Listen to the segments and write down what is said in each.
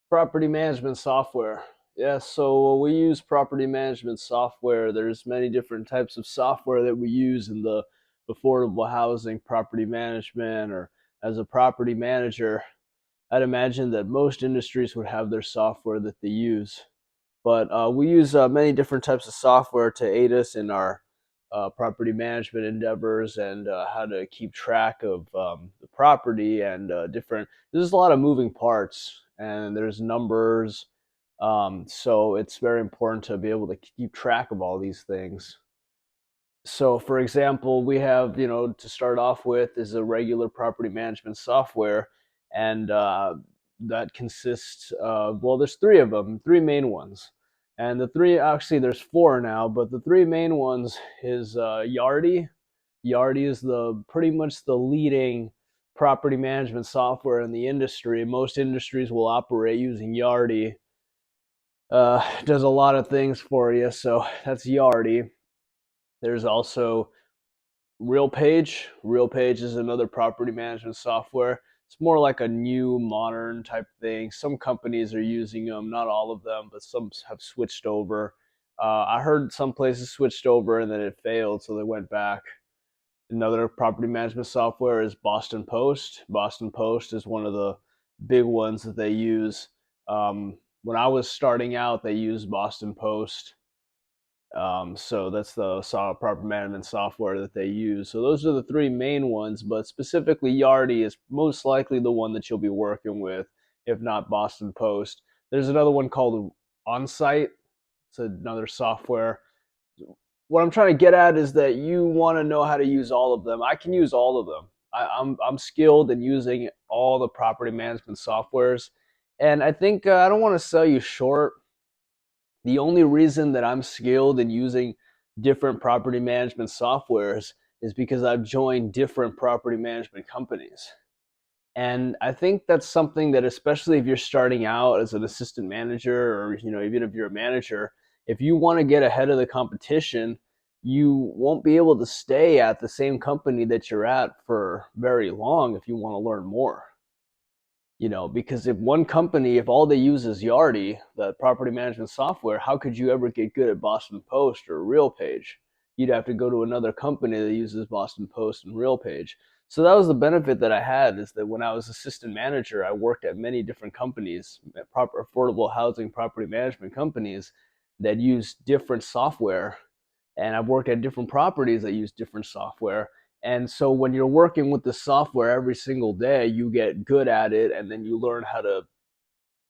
Property management software. Yeah, so we use property management software. There's many different types of software that we use in the affordable housing property management or as a property manager. I'd imagine that most industries would have their software that they use. But we use many different types of software to aid us in our property management endeavors and how to keep track of the property and different. There's a lot of moving parts and there's numbers. So it's very important to be able to keep track of all these things. So, for example, we have, to start off with is a regular property management software, and that consists of, well, there's three of them, three main ones. And the three, actually, there's four now, but the three main ones is Yardi. Yardi is the pretty much the leading property management software in the industry. Most industries will operate using Yardi. Does a lot of things for you, so that's Yardi. There's also RealPage. RealPage is another property management software. It's more like a new modern type thing. Some companies are using them, not all of them, but some have switched over. I heard some places switched over and then it failed, so they went back. Another property management software is Boston Post. Boston Post is one of the big ones that they use. When I was starting out, they used Boston Post. So that's the property management software that they use. So those are the three main ones, but specifically Yardi is most likely the one that you'll be working with, if not Boston Post. There's another one called Onsite. It's another software. What I'm trying to get at is that you want to know how to use all of them. I can use all of them. I'm skilled in using all the property management softwares, and I think I don't want to sell you short. The only reason that I'm skilled in using different property management softwares is because I've joined different property management companies. And I think that's something that, especially if you're starting out as an assistant manager or, even if you're a manager, if you want to get ahead of the competition, you won't be able to stay at the same company that you're at for very long if you want to learn more. Because if all they use is Yardi, the property management software, how could you ever get good at Boston Post or RealPage? You'd have to go to another company that uses Boston Post and RealPage. So that was the benefit that I had, is that when I was assistant manager, I worked at many different companies, proper affordable housing property management companies that use different software. And I've worked at different properties that use different software. And so when you're working with the software every single day, you get good at it, and then you learn how to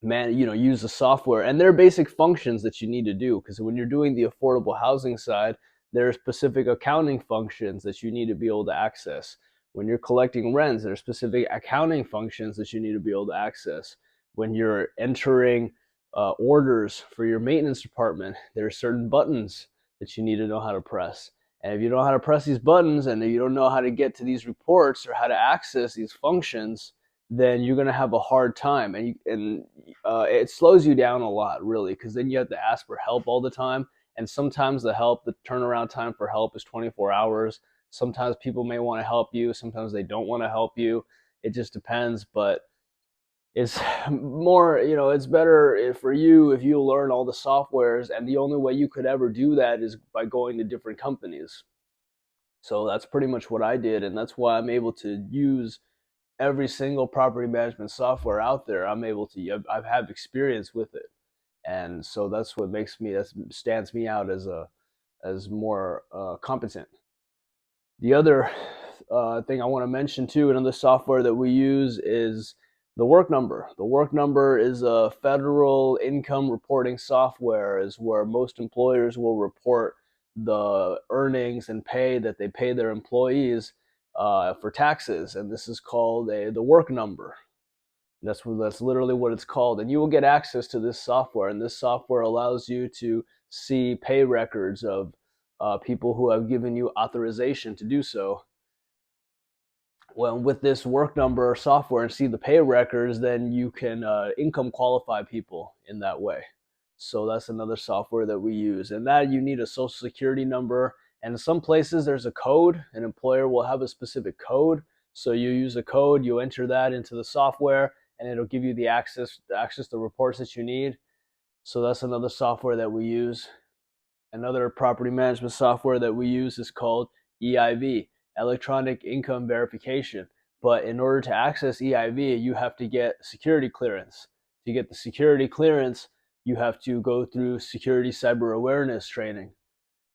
use the software. And there are basic functions that you need to do, because when you're doing the affordable housing side, there are specific accounting functions that you need to be able to access. When you're collecting rents, there are specific accounting functions that you need to be able to access. When you're entering orders for your maintenance department, there are certain buttons that you need to know how to press. And if you don't know how to press these buttons and you don't know how to get to these reports or how to access these functions, then you're going to have a hard time. And it slows you down a lot, really, because then you have to ask for help all the time. And sometimes the turnaround time for help is 24 hours. Sometimes people may want to help you. Sometimes they don't want to help you. It just depends. But it's more, it's better for you if you learn all the softwares, and the only way you could ever do that is by going to different companies. So that's pretty much what I did, and that's why I'm able to use every single property management software out there. I have experience with it, and so that's what that stands me out as more competent. The other thing I want to mention too, another software that we use is the Work Number. The Work Number is a federal income reporting software, is where most employers will report the earnings and pay that they pay their employees for taxes, and this is called the Work Number. That's literally what it's called, and you will get access to this software, and this software allows you to see pay records of people who have given you authorization to do so. Well, with this Work Number software and see the pay records, then you can income qualify people in that way. So that's another software that we use, and that you need a social security number. And in some places there's a code. An employer will have a specific code, so you use a code, you enter that into the software, and it'll give you the access to reports that you need. So that's another software that we use. Another property management software that we use is called EIV, Electronic Income Verification. But in order to access EIV, you have to get security clearance. To get the security clearance, you have to go through security cyber awareness training.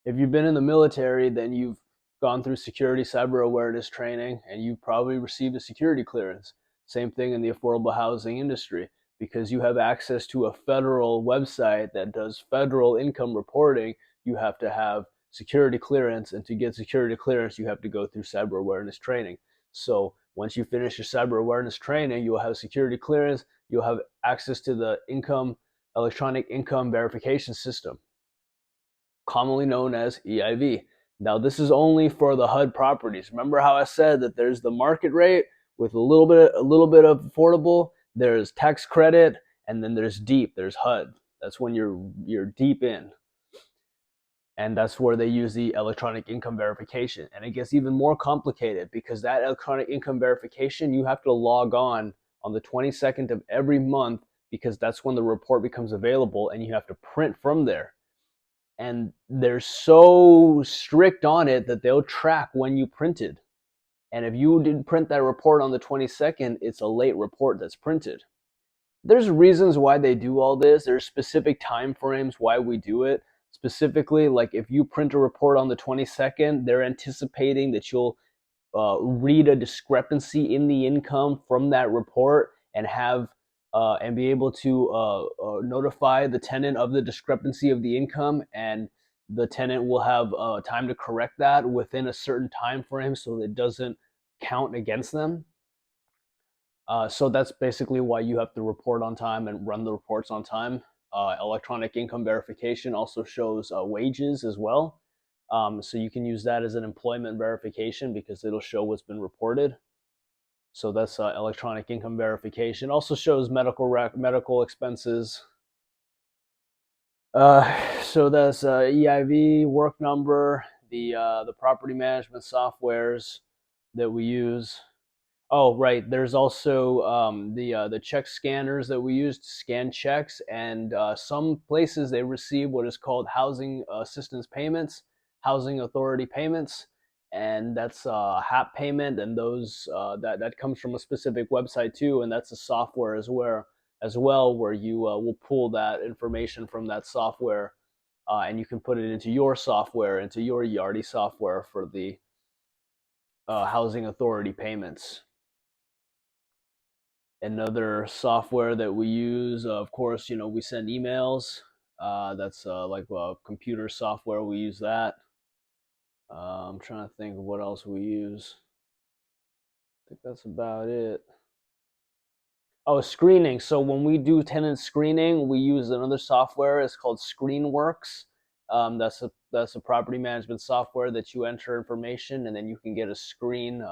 If you've been in the military, then you've gone through security cyber awareness training and you've probably received a security clearance. Same thing in the affordable housing industry, because you have access to a federal website that does federal income reporting. You have to have security clearance, and to get security clearance, you have to go through cyber awareness training. So once you finish your cyber awareness training, you'll have security clearance, you'll have access to the electronic income verification system, commonly known as EIV. Now, this is only for the HUD properties. Remember how I said that there's the market rate with a little bit of affordable, there's tax credit, and then there's deep, there's HUD. That's when you're deep in. And that's where they use the electronic income verification. And it gets even more complicated, because that electronic income verification, you have to log on the 22nd of every month, because that's when the report becomes available, and you have to print from there. And they're so strict on it that they'll track when you printed. And if you didn't print that report on the 22nd, it's a late report that's printed. There's reasons why they do all this. There's specific time frames why we do it. Specifically, like if you print a report on the 22nd, they're anticipating that you'll read a discrepancy in the income from that report and be able to notify the tenant of the discrepancy of the income, and the tenant will have time to correct that within a certain time frame so that it doesn't count against them. So that's basically why you have to report on time and run the reports on time. Electronic income verification also shows wages as well. So you can use that as an employment verification, because it'll show what's been reported. So that's electronic income verification. Also shows medical expenses. So that's EIV, work number, the property management softwares that we use. Oh, right. There's also the check scanners that we use to scan checks, and some places they receive what is called housing assistance payments, housing authority payments, and that's HAP payment, and those that comes from a specific website too, and that's a software as well, where you will pull that information from that software, and you can put it into your software, into your Yardi software for the housing authority payments. Another software that we use, of course, we send emails. That's like computer software. We use that. I'm trying to think of what else we use. I think that's about it. Oh, screening. So when we do tenant screening, we use another software. It's called ScreenWorks. That's a property management software that you enter information, and then you can get a screen.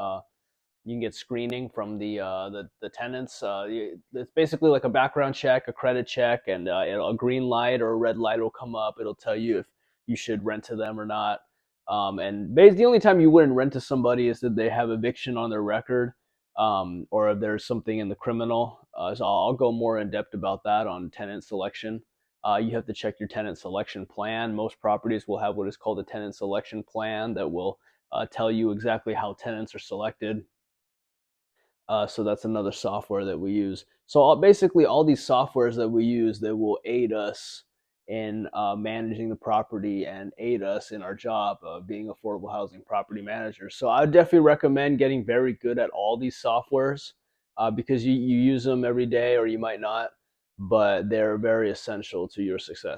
You can get screening from the tenants. It's basically like a background check, a credit check, and a green light or a red light will come up. It'll tell you if you should rent to them or not. And the only time you wouldn't rent to somebody is that they have eviction on their record, or if there's something in the criminal. So I'll go more in depth about that on tenant selection. You have to check your tenant selection plan. Most properties will have what is called a tenant selection plan that will tell you exactly how tenants are selected. So that's another software that we use. So basically all these softwares that we use that will aid us in managing the property and aid us in our job of being affordable housing property managers. So I would definitely recommend getting very good at all these softwares, because you use them every day, or you might not, but they're very essential to your success.